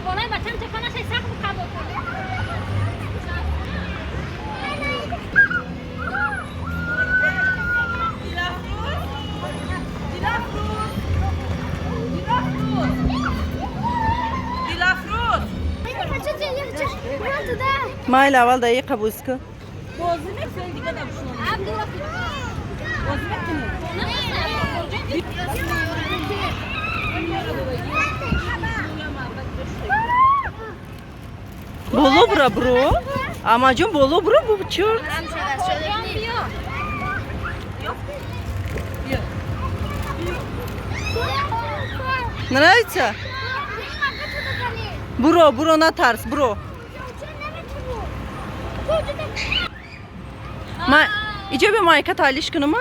بالای بچم تکانش سخت قبول کنه. مایل اول دقیقه بوز کن. بازی نکنی دیگه نمی‌شون. بازی نکنی. Bolu bura bro. Amacım bolu bura bu çurt. Нравится? Bro на тарс, bro. İce bir mayka talişkını mı?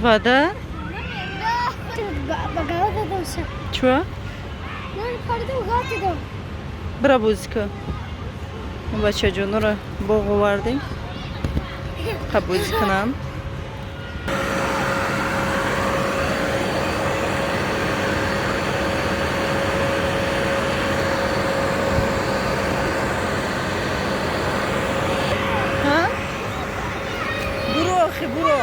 Вода? Чего? Bura buzku. Bacha jonura bog'u vardim. Qabuzkunam. Ha? Buro, buro.